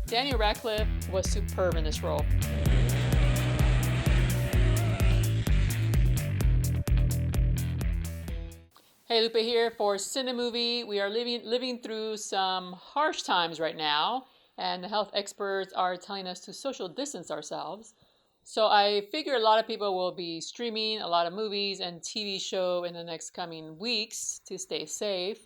Daniel Radcliffe was superb in this role. Hey, Lupe here for CineMovie. We are living through some harsh times right now, and the health experts are telling us to social distance ourselves. So I figure a lot of people will be streaming a lot of movies and TV show in the next coming weeks to stay safe.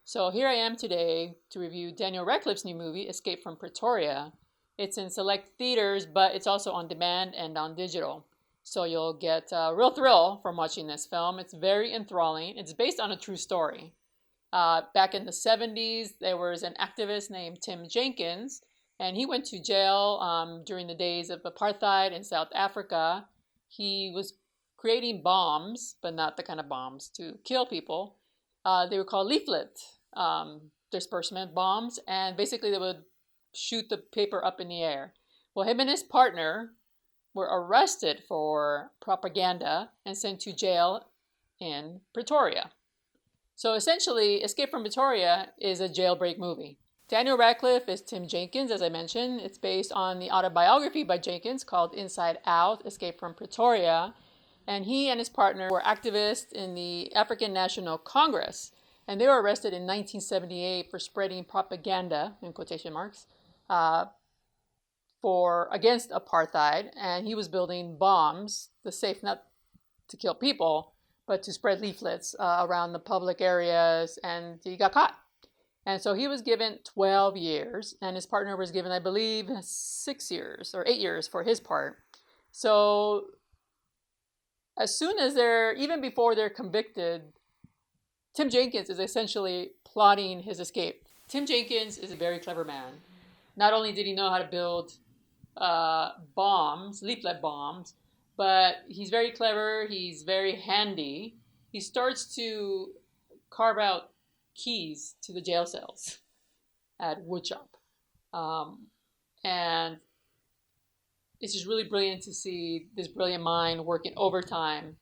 So here I am today to review Daniel Radcliffe's new movie, Escape from Pretoria. It's in select theaters, but it's also on demand and on digital. So you'll get a real thrill from watching this film. It's very enthralling. It's based on a true story. Back in the 70s, there was an activist named Tim Jenkins, and he went to jail during the days of apartheid in South Africa. He was creating bombs, but not the kind of bombs to kill people. They were called leaflet disbursement bombs, and basically they would shoot the paper up in the air. Well, him and his partner were arrested for propaganda and sent to jail in Pretoria. So essentially, Escape from Pretoria is a jailbreak movie. Daniel Radcliffe is Tim Jenkins, as I mentioned. It's based on the autobiography by Jenkins called Inside Out, Escape from Pretoria. And he and his partner were activists in the African National Congress. And they were arrested in 1978 for spreading propaganda, in quotation marks, against apartheid. And he was building bombs, safe not to kill people, but to spread leaflets around the public areas, and he got caught. And so he was given 12 years, and his partner was given, I believe, 6 years or 8 years for his part. So as soon as even before they're convicted, Tim Jenkins is essentially plotting his escape. Tim Jenkins is a very clever man. Not only did he know how to build bombs, leaflet bombs, but he's very clever, he's very handy. He starts to carve out keys to the jail cells at woodshop. And it's just really brilliant to see this brilliant mind working overtime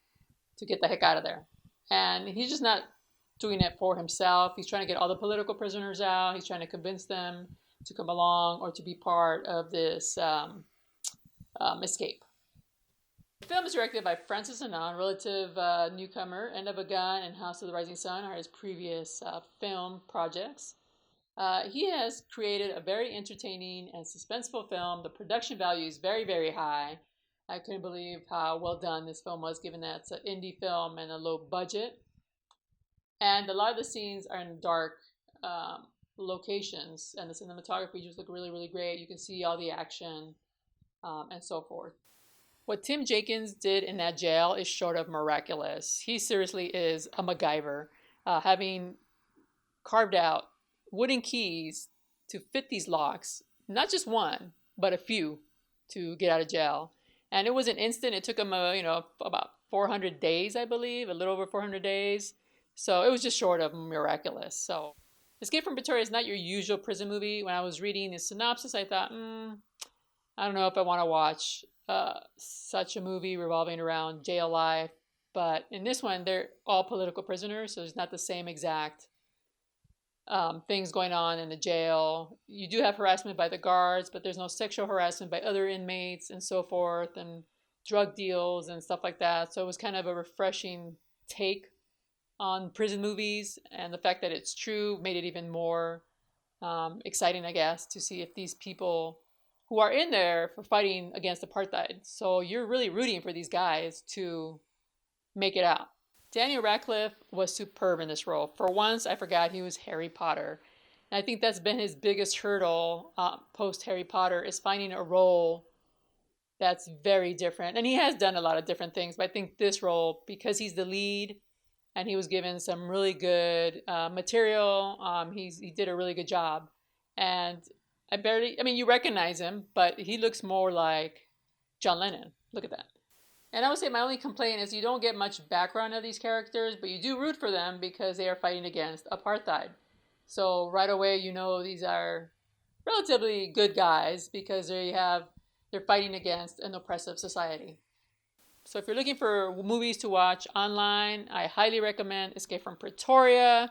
to get the heck out of there. And he's just not doing it for himself. He's trying to get all the political prisoners out. He's trying to convince them to come along or to be part of this escape. The film is directed by Francis Annan, relative newcomer. End of a Gun and House of the Rising Sun are his previous film projects. He has created a very entertaining and suspenseful film. The production value is very, very high. I couldn't believe how well done this film was, given that it's an indie film and a low budget. And a lot of the scenes are in dark locations, and the cinematography just look really, really great. You can see all the action and so forth. What Tim Jenkins did in that jail is short of miraculous. He seriously is a MacGyver, having carved out wooden keys to fit these locks, not just one, but a few, to get out of jail. And it was an instant. It took him, about 400 days, I believe, a little over 400 days. So it was just short of miraculous. So Escape from Pretoria is not your usual prison movie. When I was reading the synopsis, I thought, I don't know if I want to watch such a movie revolving around jail life. But in this one, they're all political prisoners, so it's not the same exact things going on in the jail. You do have harassment by the guards, but there's no sexual harassment by other inmates and so forth, and drug deals and stuff like that. So it was kind of a refreshing take on prison movies, and the fact that it's true made it even more exciting, I guess, to see if these people who are in there for fighting against apartheid. So you're really rooting for these guys to make it out. Daniel Radcliffe was superb in this role. For once, I forgot he was Harry Potter. And I think that's been his biggest hurdle post Harry Potter, is finding a role that's very different. And he has done a lot of different things, but I think this role, because he's the lead and he was given some really good material, he did a really good job. And you recognize him, but he looks more like John Lennon. Look at that. And I would say my only complaint is you don't get much background of these characters, but you do root for them because they are fighting against apartheid. So right away, these are relatively good guys because they're fighting against an oppressive society. So if you're looking for movies to watch online, I highly recommend Escape from Pretoria.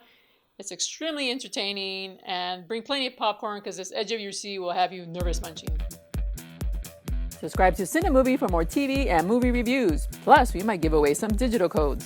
It's extremely entertaining, and bring plenty of popcorn because this edge of your seat will have you nervous munching. Subscribe to CineMovie for more TV and movie reviews. Plus, we might give away some digital codes.